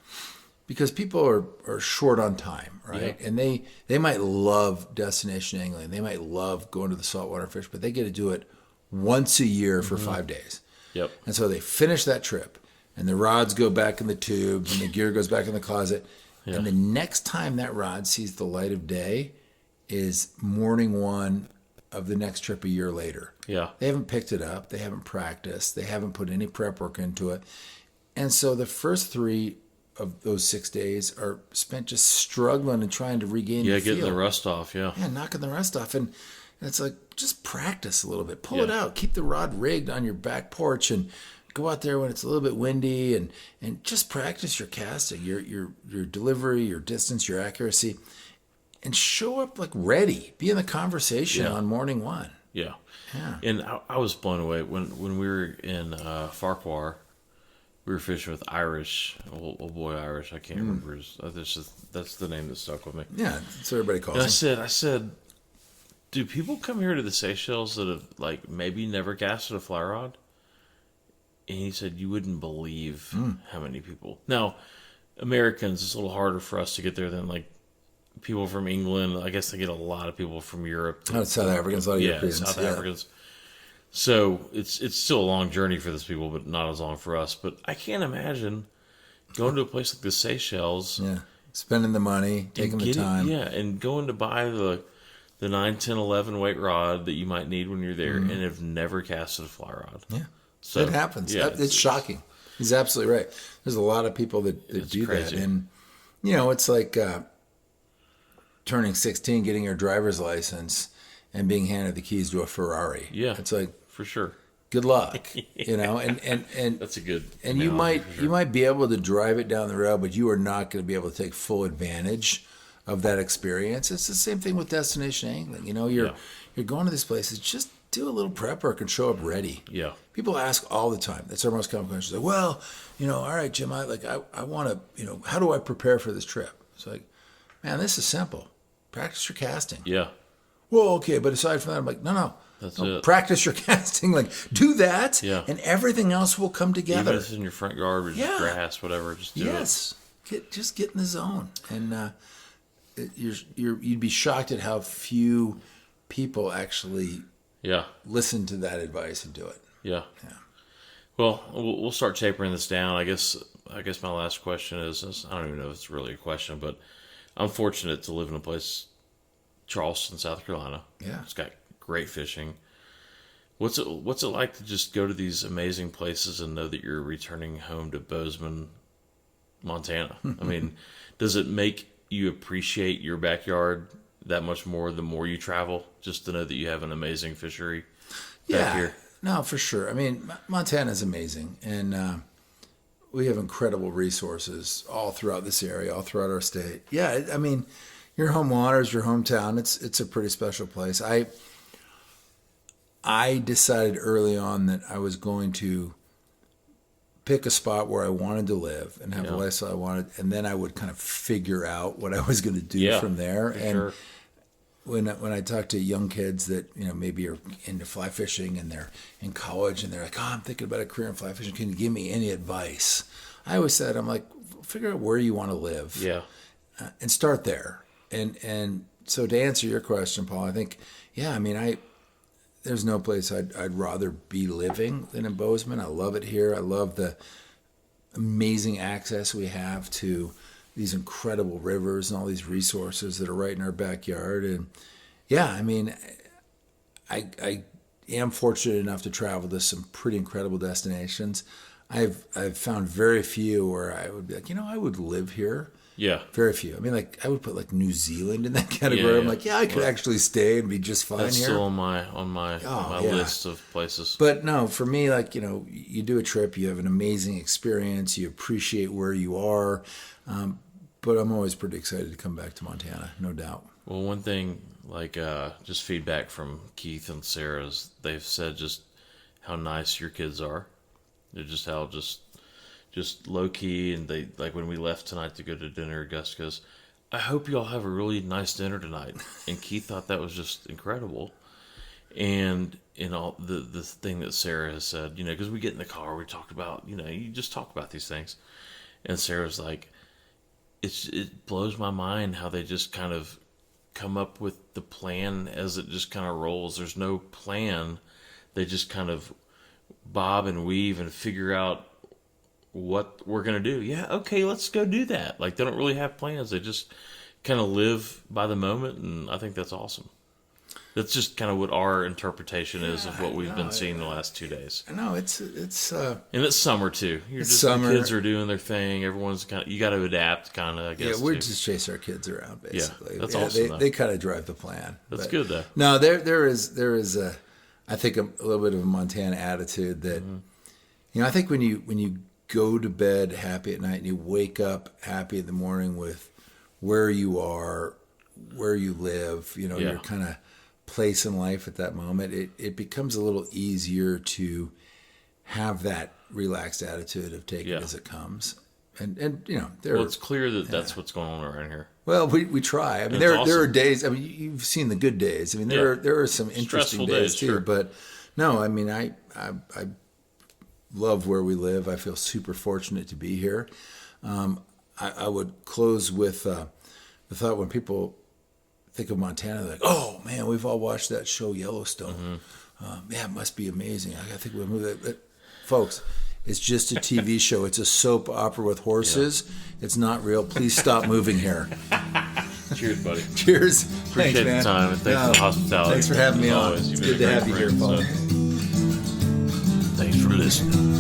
because people are short on time, right? Yeah. And they might love destination angling. They might love going to the saltwater fish, but they get to do it once a year for 5 days. Yep. And so they finish that trip and the rods go back in the tubes and the gear goes back in the closet. Yeah. And the next time that rod sees the light of day is morning 1 of the next trip a year later. Yeah. They haven't picked it up. They haven't practiced. They haven't put any prep work into it. And so the first 3 of those 6 days are spent just struggling and trying to regain the feel. Getting the rust off, Yeah, knocking the rust off. And it's like, just practice a little bit. Pull it out. Keep the rod rigged on your back porch and go out there when it's a little bit windy and just practice your casting, your delivery, your distance, your accuracy. And show up like ready. Be in the conversation on morning 1. Yeah. And I was blown away when we were in Farquhar. We were fishing with Irish, old boy Irish. I can't remember his. That's the name that stuck with me. Yeah, that's what everybody calls him. I said, do people come here to the Seychelles that have maybe never casted a fly rod? And he said, you wouldn't believe how many people. Now, Americans, it's a little harder for us to get there than people from England. I guess they get a lot of people from Europe. South Africans, a lot of Europeans. South Africans. So it's still a long journey for those people, but not as long for us. But I can't imagine going to a place like the Seychelles. Yeah, spending the money, taking the time. Yeah, and going to buy the the 9, 10, 11 weight rod that you might need when you're there, Mm-hmm. and have never casted a fly rod. Yeah. So It happens. Yeah, It's shocking. He's absolutely right. There's a lot of people that do crazy. that. And, it's like turning 16, getting your driver's license, and being handed the keys to a Ferrari. Yeah. It's like, for sure. good luck, and That's a good. and analogy, for sure. you might be able to drive it down the road, but you are not going to be able to take full advantage of that experience. It's the same thing with destination angling. You're going to these places, just do a little prep work and show up ready. Yeah. People ask all the time. That's our most common question. Like, well, all right, Jim, I want to, how do I prepare for this trip? It's like, man, this is simple. Practice your casting. Yeah. Well, okay, but aside from that, I'm like, no. That's No, it. practice your casting. Like, do that, Yeah. and everything else will come Even together. if it's in your front yard or just Yeah. grass, whatever, just do it. Yes, just get in the zone, and you'd be shocked at how few people actually Yeah. listen to that advice and do it. Yeah. Yeah. Well, we'll start tapering this down. I guess my last question is, I don't even know if it's really a question, but I'm fortunate to live in a place, Charleston, South Carolina. Yeah. It's got great fishing. What's it like to just go to these amazing places and know that you're returning home to Bozeman, Montana? I mean, does it make you appreciate your backyard that much more the more you travel, just to know that you have an amazing fishery back here? No, for sure. I mean, Montana's amazing, and we have incredible resources all throughout this area, all throughout our state. Yeah, I mean, your home waters, your hometown, it's a pretty special place. I decided early on that I was going to pick a spot where I wanted to live and have a lifestyle I wanted, and then I would kind of figure out what I was going to do from there. For And sure. when I talk to young kids that maybe are into fly fishing and they're in college and they're like, I'm thinking about a career in fly fishing, can you give me any advice? I always said, I'm like, figure out where you want to live, and start there. And so to answer your question, Paul, I think, there's no place I'd rather be living than in Bozeman. I love it here. I love the amazing access we have to these incredible rivers and all these resources that are right in our backyard. And I am fortunate enough to travel to some pretty incredible destinations. I've found very few where I would be like, I would live here. Yeah. Very few. I mean, like, I would put like New Zealand in that category. Yeah, I'm like, I could actually stay and be just fine That's here. still on my list of places. But no, for me, like, you do a trip, you have an amazing experience, you appreciate where you are. But I'm always pretty excited to come back to Montana, no doubt. Well, one thing, like just feedback from Keith and Sarah's, they've said just how nice your kids are. They're just low key, and they, like, when we left tonight to go to dinner, Gus goes, I hope you all have a really nice dinner tonight. And Keith thought that was just incredible. And all the thing that Sarah has said, because we get in the car, we talk about, you just talk about these things. And Sarah's like, it blows my mind how they just kind of come up with the plan as it just kind of rolls. There's no plan. They just kind of bob and weave and figure out what we're going to do. Yeah, okay, let's go do that. Like, they don't really have plans. They just kind of live by the moment, and I think that's awesome. That's just kind of what our interpretation is of what we've been seeing the last 2 days. I know, it's and it's summer too. It's summer. The kids are doing their thing. Everyone's kind of, you got to adapt, kind of, I guess. Yeah, we're too. just chase our kids around, basically. Yeah, that's awesome. They kind of drive the plan. That's good, though. No, there is a, I think a little bit of a Montana attitude that, I think when you go to bed happy at night and you wake up happy in the morning with where you are, where you live, your kind of place in life at that moment, it becomes a little easier to have that relaxed attitude of take it as it comes. And it's clear that that's what's going on around here. Well, we try. I mean, there are days. I mean, you've seen the good days. I mean, there are some interesting Stressful days too. sure. But no, I mean, I love where we live. I feel super fortunate to be here. I would close with the thought, when people think of Montana, they're like, oh man, we've all watched that show Yellowstone. It must be amazing. I think we'll move that. But folks, it's just a TV show. It's a soap opera with horses. It's not real. Please stop moving here. Cheers, buddy. Cheers. Appreciate Thanks, man. the time and thanks for the hospitality. Thanks for having me As on. always, It's you've been good a to great have you here, friend, Paul. so thanks for listening.